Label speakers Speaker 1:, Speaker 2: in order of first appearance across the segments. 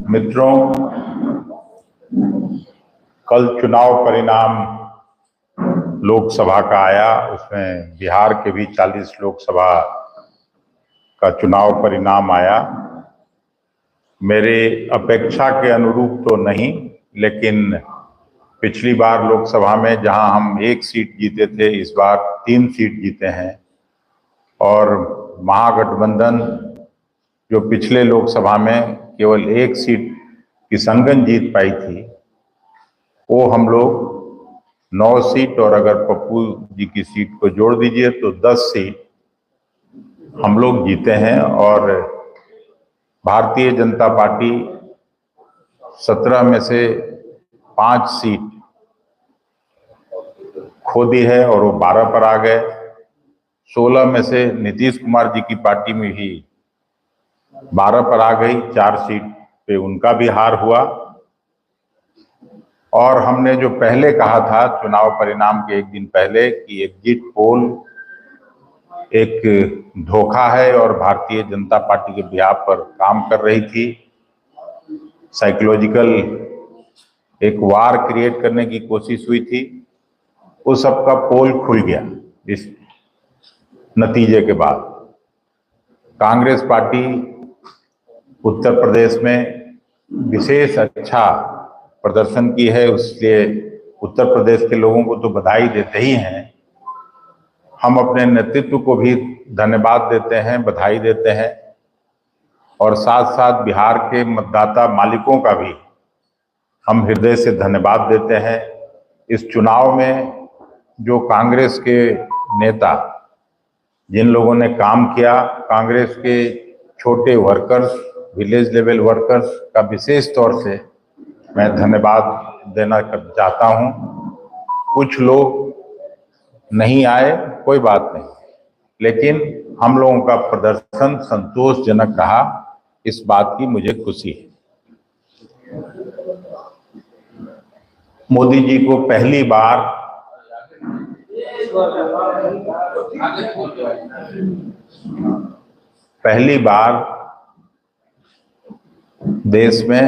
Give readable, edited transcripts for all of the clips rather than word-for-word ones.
Speaker 1: मित्रों, कल चुनाव परिणाम लोकसभा का आया। उसमें बिहार के भी 40 लोकसभा का चुनाव परिणाम आया। मेरे अपेक्षा के अनुरूप तो नहीं, लेकिन पिछली बार लोकसभा में जहां हम 1 सीट जीते थे, इस बार 3 सीट जीते हैं। और महागठबंधन जो पिछले लोकसभा में केवल 1 सीट किशनगंज जीत पाई थी, वो हम लोग 9 सीट, और अगर पप्पू जी की सीट को जोड़ दीजिए तो 10 सीट हम लोग जीते हैं। और भारतीय जनता पार्टी 17 में से 5 सीट खो दी है और वो 12 पर आ गए। 16 में से नीतीश कुमार जी की पार्टी में ही 12 पर आ गई, 4 सीट पे उनका भी हार हुआ। और हमने जो पहले कहा था चुनाव परिणाम के 1 दिन पहले कि एग्जिट पोल एक धोखा है और भारतीय जनता पार्टी के बिहाफ पर काम कर रही थी, साइकोलॉजिकल एक वार क्रिएट करने की कोशिश हुई थी, वो सबका पोल खुल गया। इस नतीजे के बाद कांग्रेस पार्टी उत्तर प्रदेश में विशेष अच्छा प्रदर्शन की है, उसलिए उत्तर प्रदेश के लोगों को तो बधाई देते ही हैं। हम अपने नेतृत्व को भी धन्यवाद देते हैं, बधाई देते हैं, और साथ साथ बिहार के मतदाता मालिकों का भी हम हृदय से धन्यवाद देते हैं। इस चुनाव में जो कांग्रेस के नेता, जिन लोगों ने काम किया, कांग्रेस के छोटे वर्कर्स, विलेज लेवल वर्कर्स का विशेष तौर से मैं धन्यवाद देना चाहता हूं। कुछ लोग नहीं आए, कोई बात नहीं, लेकिन हम लोगों का प्रदर्शन संतोषजनक रहा, इस बात की मुझे खुशी है। मोदी जी को पहली बार देश में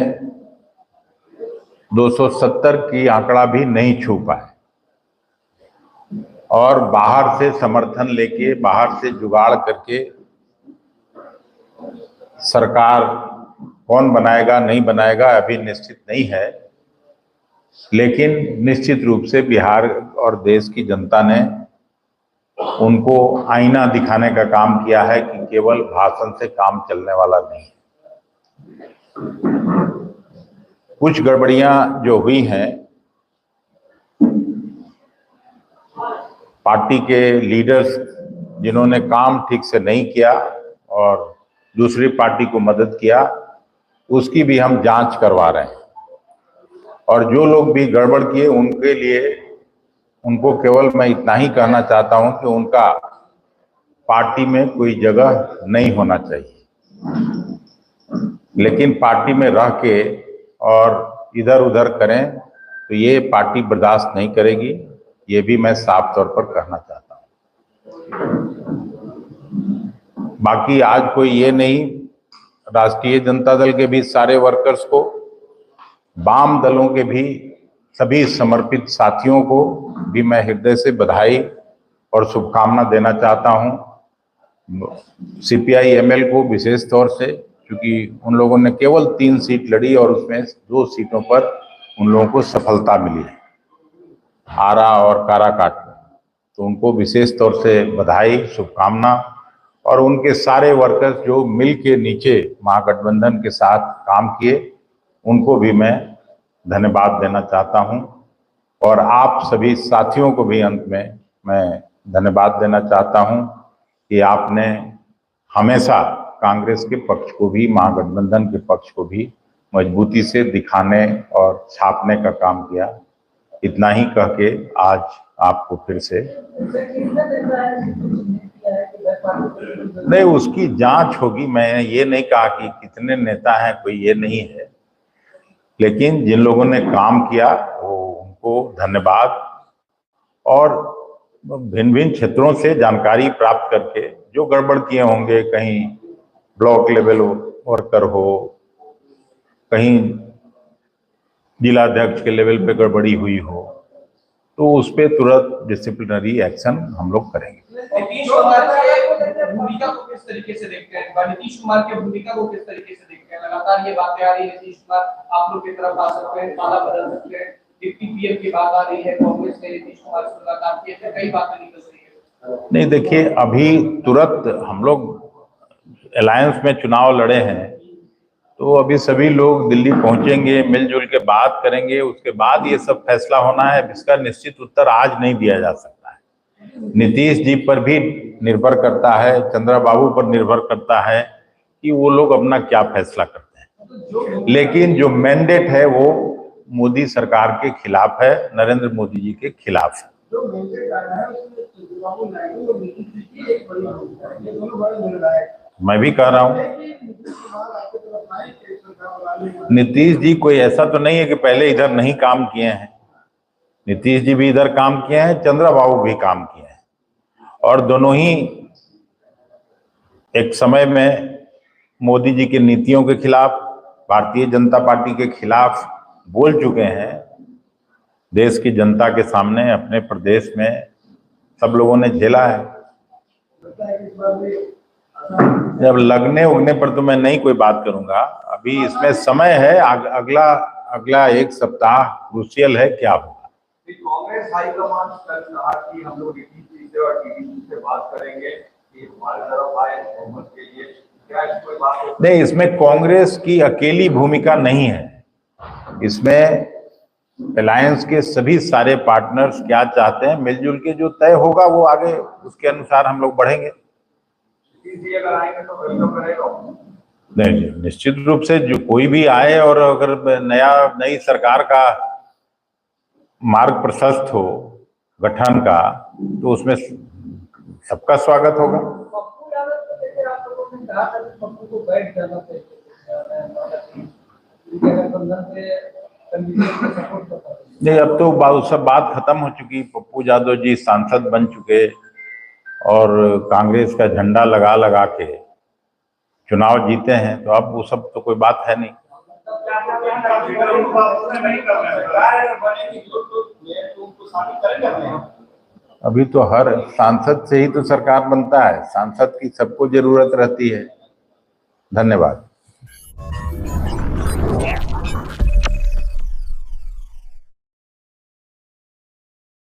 Speaker 1: 270 की आंकड़ा भी नहीं छू पाए, और बाहर से समर्थन लेके, बाहर से जुगाड़ करके सरकार कौन बनाएगा नहीं बनाएगा अभी निश्चित नहीं है, लेकिन निश्चित रूप से बिहार और देश की जनता ने उनको आईना दिखाने का काम किया है कि केवल भाषण से काम चलने वाला नहीं है। कुछ गड़बड़ियां जो हुई हैं, पार्टी के लीडर्स जिन्होंने काम ठीक से नहीं किया और दूसरी पार्टी को मदद किया, उसकी भी हम जांच करवा रहे हैं। और जो लोग भी गड़बड़ किए उनके लिए, उनको केवल मैं इतना ही कहना चाहता हूं कि उनका पार्टी में कोई जगह नहीं होना चाहिए, लेकिन पार्टी में रह के और इधर उधर करें तो ये पार्टी बर्दाश्त नहीं करेगी, ये भी मैं साफ तौर पर कहना चाहता हूं। बाकी आज कोई ये नहीं, राष्ट्रीय जनता दल के भी सारे वर्कर्स को, वाम दलों के भी सभी समर्पित साथियों को भी मैं हृदय से बधाई और शुभकामना देना चाहता हूं। CPI-ML को विशेष तौर से, क्योंकि उन लोगों ने केवल 3 सीट लड़ी और उसमें 2 सीटों पर उन लोगों को सफलता मिली है, आरा और काराकाट में, तो उनको विशेष तौर से बधाई, शुभकामना। और उनके सारे वर्कर्स जो मिल के नीचे महागठबंधन के साथ काम किए, उनको भी मैं धन्यवाद देना चाहता हूं। और आप सभी साथियों को भी अंत में मैं धन्यवाद देना चाहता हूं कि आपने हमेशा कांग्रेस के पक्ष को भी, महागठबंधन के पक्ष को भी मजबूती से दिखाने और छापने का काम किया। इतना ही कह के आज आपको फिर से नहीं, उसकी जांच होगी। मैं ये नहीं कहा कि कितने नेता हैं, कोई ये नहीं है, लेकिन जिन लोगों ने काम किया वो उनको धन्यवाद। और भिन्न भिन्न क्षेत्रों से जानकारी प्राप्त करके जो गड़बड़ किए होंगे, कहीं ब्लॉक लेवल वर्कर हो, कहीं जिलाध्यक्ष के लेवल पे गड़बड़ी हुई हो, तो उस पे तुरंत डिसिप्लिनरी एक्शन हम लोग करेंगे।
Speaker 2: नीतीश कुमार की भूमिका को किस तरीके से देखते हैं? नीतीश कुमार की भूमिका को किस तरीके से देखते हैं? लगातार ये बातें आ रही है, नीतीश कुमार आप लोग की तरफ आ सकते हैं, ताला बदल सकते हैं, डिप्टी पीएम की बात आ रही है, कांग्रेस ने नीतीश कुमार से मुलाकात की है, कई बातें निकल रही है।
Speaker 1: नहीं, देखिए, अभी तुरंत हम लोग अलायंस में चुनाव लड़े हैं, तो अभी सभी लोग दिल्ली पहुंचेंगे, मिलजुल के बात करेंगे, उसके बाद ये सब फैसला होना है। इसका निश्चित उत्तर आज नहीं दिया जा सकता है। नीतीश जी पर भी निर्भर करता है, चंद्रबाबू पर निर्भर करता है कि वो लोग अपना क्या फैसला करते हैं। लेकिन जो मैंडेट है वो मोदी सरकार के खिलाफ है, नरेंद्र मोदी जी के खिलाफ है। मैं भी कह रहा हूं, नीतीश जी कोई ऐसा तो नहीं है कि पहले इधर नहीं काम किए हैं। नीतीश जी भी इधर काम किए हैं, चंद्रबाबू भी काम किए हैं, और दोनों ही एक समय में मोदी जी की नीतियों के खिलाफ, भारतीय जनता पार्टी के खिलाफ बोल चुके हैं। देश की जनता के सामने, अपने प्रदेश में सब लोगों ने झेला है। जब लगने उगने पर तो मैं नहीं कोई बात करूंगा, अभी इसमें समय है। अगला एक सप्ताह क्रूशियल है, क्या होगा।
Speaker 3: कांग्रेस हाईकमान कल कहा कि हम लोग टीडीपी से और टीडीपी से बात करेंगे कि हमारी तरफ आए बहुमत के लिए, क्या इस कोई बात
Speaker 1: नहीं, इसमें कांग्रेस की अकेली भूमिका नहीं है। इसमें अलायंस के सभी सारे पार्टनर्स क्या चाहते हैं, मिलजुल के जो तय होगा वो आगे उसके अनुसार हम लोग बढ़ेंगे।
Speaker 3: अगर आएंगे तो वेलकम करेगा?
Speaker 1: नहीं, निश्चित रूप से जो कोई भी आए, और अगर नई सरकार का मार्ग प्रशस्त हो गठन का, तो उसमें सबका स्वागत होगा।
Speaker 2: पप्पू यादव को लेकर आप लोगों ने कहा था कि पप्पू को बैठ जाना चाहिए,
Speaker 1: नहीं, अब तो सब बात खत्म हो चुकी। पप्पू यादव जी सांसद बन चुके और कांग्रेस का झंडा लगा लगा के चुनाव जीते हैं, तो अब वो सब तो कोई बात है नहीं। अभी तो हर सांसद से ही तो सरकार बनता है, सांसद की सबको जरूरत रहती है। धन्यवाद।